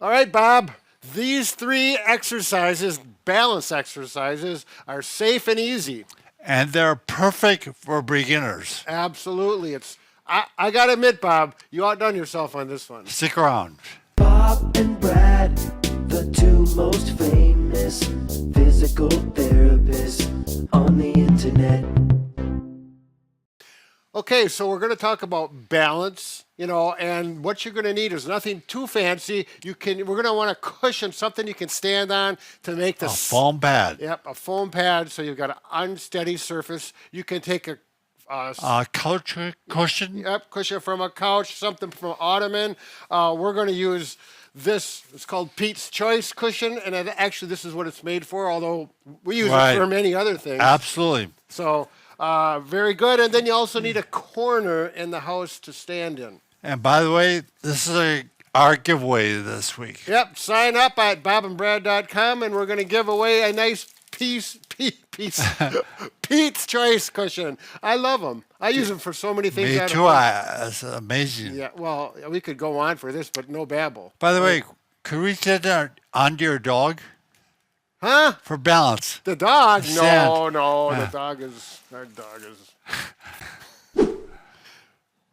All right, Bob. These three exercises, balance exercises, are safe and easy. And they're perfect for beginners. Absolutely. I got to admit, Bob, you outdone yourself on this one. Stick around. Bob and Brad, the two most famous physical therapists on the internet. Okay, so we're going to talk about balance, and what you're going to need is nothing too fancy. We're going to want a cushion, something you can stand on to make the A foam pad. Yep, a foam pad. So you've got an unsteady surface. You can take a Couch cushion. Yep, cushion from a couch, something from an ottoman. We're going to use this. It's called Pete's Choice cushion, and actually this is what it's made for, although we use it for many other things. Absolutely. So very good. And then you also need a corner in the house to stand in. And by the way, this is our giveaway this week. Yep, sign up at bobandbrad.com, and we're going to give away a nice Pete's Choice cushion. I love them. I use them for so many things. Me too. It's amazing. Yeah, well, we could go on for this, but no babble. By the way, could we sit there onto your dog? Huh? For balance. The dog? Sand. No. Our dog is.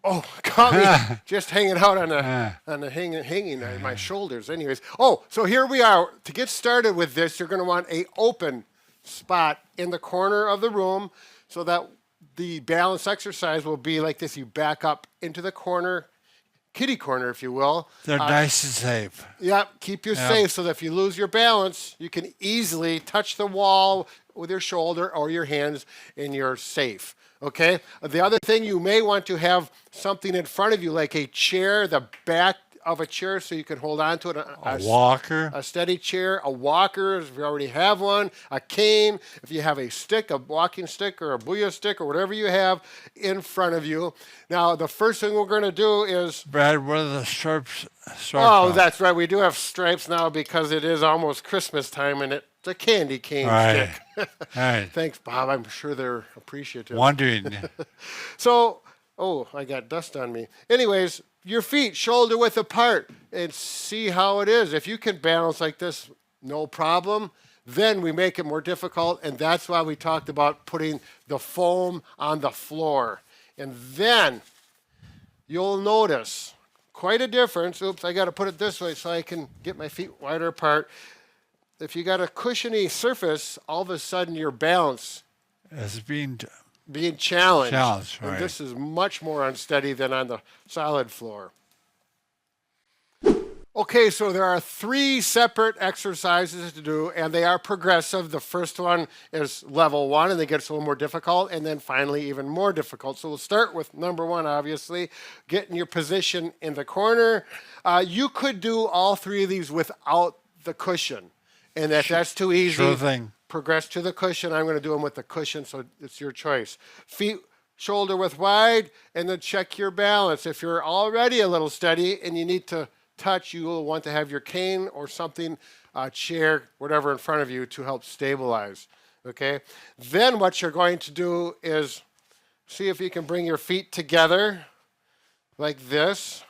Oh, caught me just hanging out on the hanging on my shoulders. Anyways, so here we are. To get started with this, you're going to want a open spot in the corner of the room, so that the balance exercise will be like this. You back up into the corner, kitty corner, if you will. They're nice and safe. Yep, keep you safe so that if you lose your balance, you can easily touch the wall with your shoulder or your hands and you're safe. Okay? The other thing, you may want to have something in front of you, like a chair, the back of a chair, so you can hold on to it. A walker. A steady chair, a walker, if you already have one, a cane, if you have a stick, a walking stick or a booyah stick or whatever you have in front of you. Now, the first thing we're going to do is... Brad, what are the stripes? Oh, that's right. We do have stripes now because it is almost Christmas time, and it's a candy cane stick. All right. Thanks, Bob. I'm sure they're appreciative. Wondering. So, I got dust on me. Anyways, your feet shoulder width apart, and see how it is. If you can balance like this, no problem. Then we make it more difficult, and that's why we talked about putting the foam on the floor. And then you'll notice quite a difference. Oops, I got to put it this way so I can get my feet wider apart. If you got a cushiony surface, all of a sudden your balance It's being challenged. Right. And this is much more unsteady than on the solid floor. Okay, so there are three separate exercises to do, and they are progressive. The first one is level 1, and it gets a little more difficult, and then finally even more difficult. So we'll start with number 1, obviously, getting your position in the corner. You could do all three of these without the cushion, and if that's too easy, Sure thing. progress to the cushion. I'm going to do them with the cushion, so it's your choice. Feet shoulder width wide, and then check your balance. If you're already a little steady and you need to touch, you will want to have your cane or something, chair, whatever in front of you to help stabilize. Okay? Then what you're going to do is see if you can bring your feet together like this.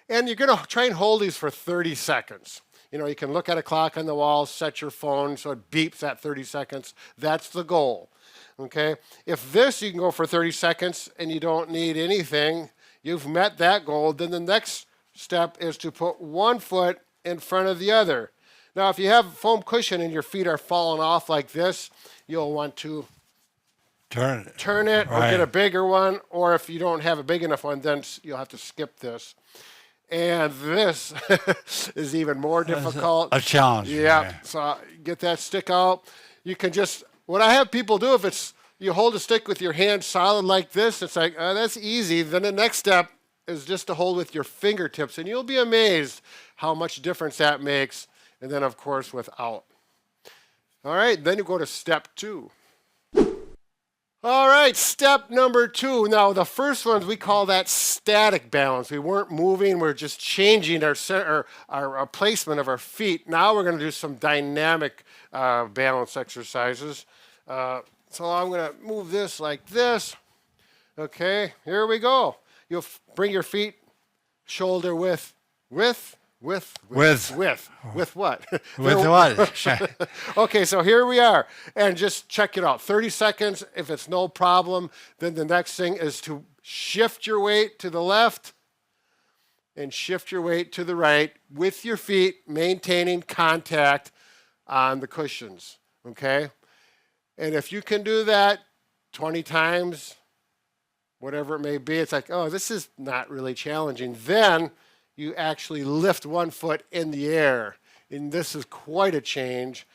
And you're going to try and hold these for 30 seconds. You can look at a clock on the wall, set your phone so it beeps at 30 seconds. That's the goal. Okay? If you can go for 30 seconds and you don't need anything, you've met that goal. Then the next step is to put one foot in front of the other. Now, if you have foam cushion and your feet are falling off like this, you'll want to turn it or get a bigger one. Or if you don't have a big enough one, then you'll have to skip this. And this is even more difficult. A challenge. Yeah. So get that stick out. You can what I have people do, if it's you hold a stick with your hand solid like this, it's like, that's easy. Then the next step is just to hold with your fingertips, and you'll be amazed how much difference that makes. And then, of course, without. All right, then you go to step 2. All right, step number 2. Now, the first ones, we call that static balance. We weren't moving, we're just changing our placement of our feet. Now we're going to do some dynamic balance exercises. So I'm going to move this like this. Okay, here we go. You'll bring your feet shoulder width With With what? what? Okay, so here we are. And just check it out. 30 seconds. If it's no problem, then the next thing is to shift your weight to the left and shift your weight to the right with your feet, maintaining contact on the cushions. Okay? And if you can do that 20 times, whatever it may be, it's like, oh, this is not really challenging. Then you actually lift one foot in the air. And this is quite a change.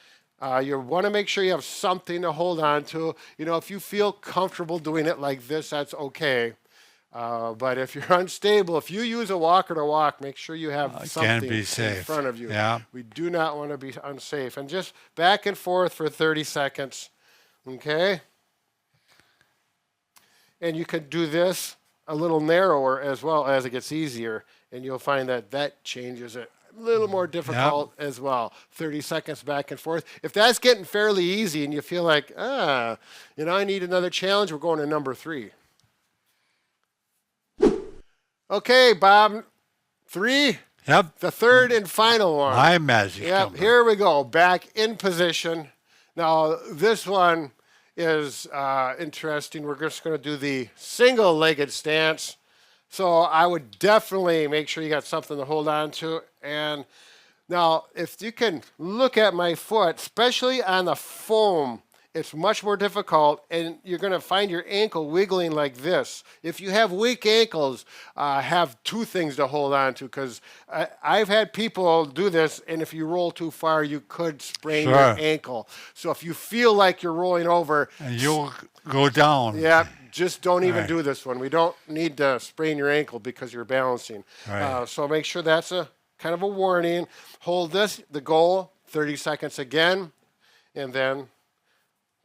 You want to make sure you have something to hold on to. You know, if you feel comfortable doing it like this, that's okay. But if you're unstable, if you use a walker to walk, make sure you have something in front of you. Yeah. We do not want to be unsafe. And just back and forth for 30 seconds. Okay? And you can do this a little narrower as well as it gets easier. And you'll find that that changes it a little more difficult as well. 30 seconds back and forth. If that's getting fairly easy and you feel like, I need another challenge, we're going to number 3. Okay, Bob, 3. Yep. The third and final one. My magic Yep, number. here we go. Back in position. Now, this one is interesting. We're just going to do the single-legged stance. So I would definitely make sure you got something to hold on to. And now, if you can look at my foot, especially on the foam, it's much more difficult, and you're going to find your ankle wiggling like this. If you have weak ankles, have 2 things to hold on to, because I've had people do this, and if you roll too far, you could sprain your ankle. So if you feel like you're rolling over, And you'll go down. yeah, just don't even do this one. We don't need to sprain your ankle because you're balancing. Right. So make sure that's a kind of a warning. Hold this, the goal, 30 seconds again, and then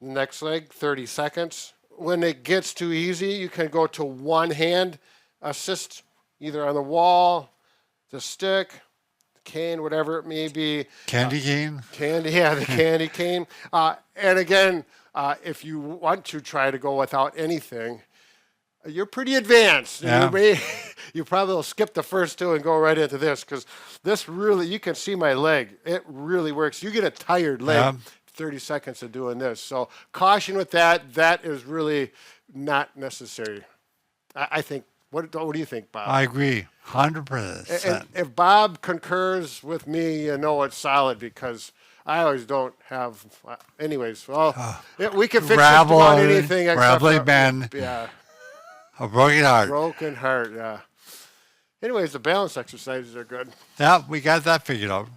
next leg, 30 seconds. When it gets too easy, you can go to one hand assist, either on the wall, the stick, the cane, whatever it may be. Candy cane? The candy cane. And again, if you want to try to go without anything, you're pretty advanced. Yeah. You probably will skip the first 2 and go right into this, because this really, you can see my leg. It really works. You get a tired leg. Yeah. 30 seconds of doing this. So caution with that. That is really not necessary. I think, what do you think, Bob? I agree. 100%. And if Bob concurs with me, you know it's solid, because I always don't have, anyways, well, we can fix just about anything except for, man. yeah, A broken heart. broken heart, yeah. Anyways, the balance exercises are good. Yeah, we got that figured out.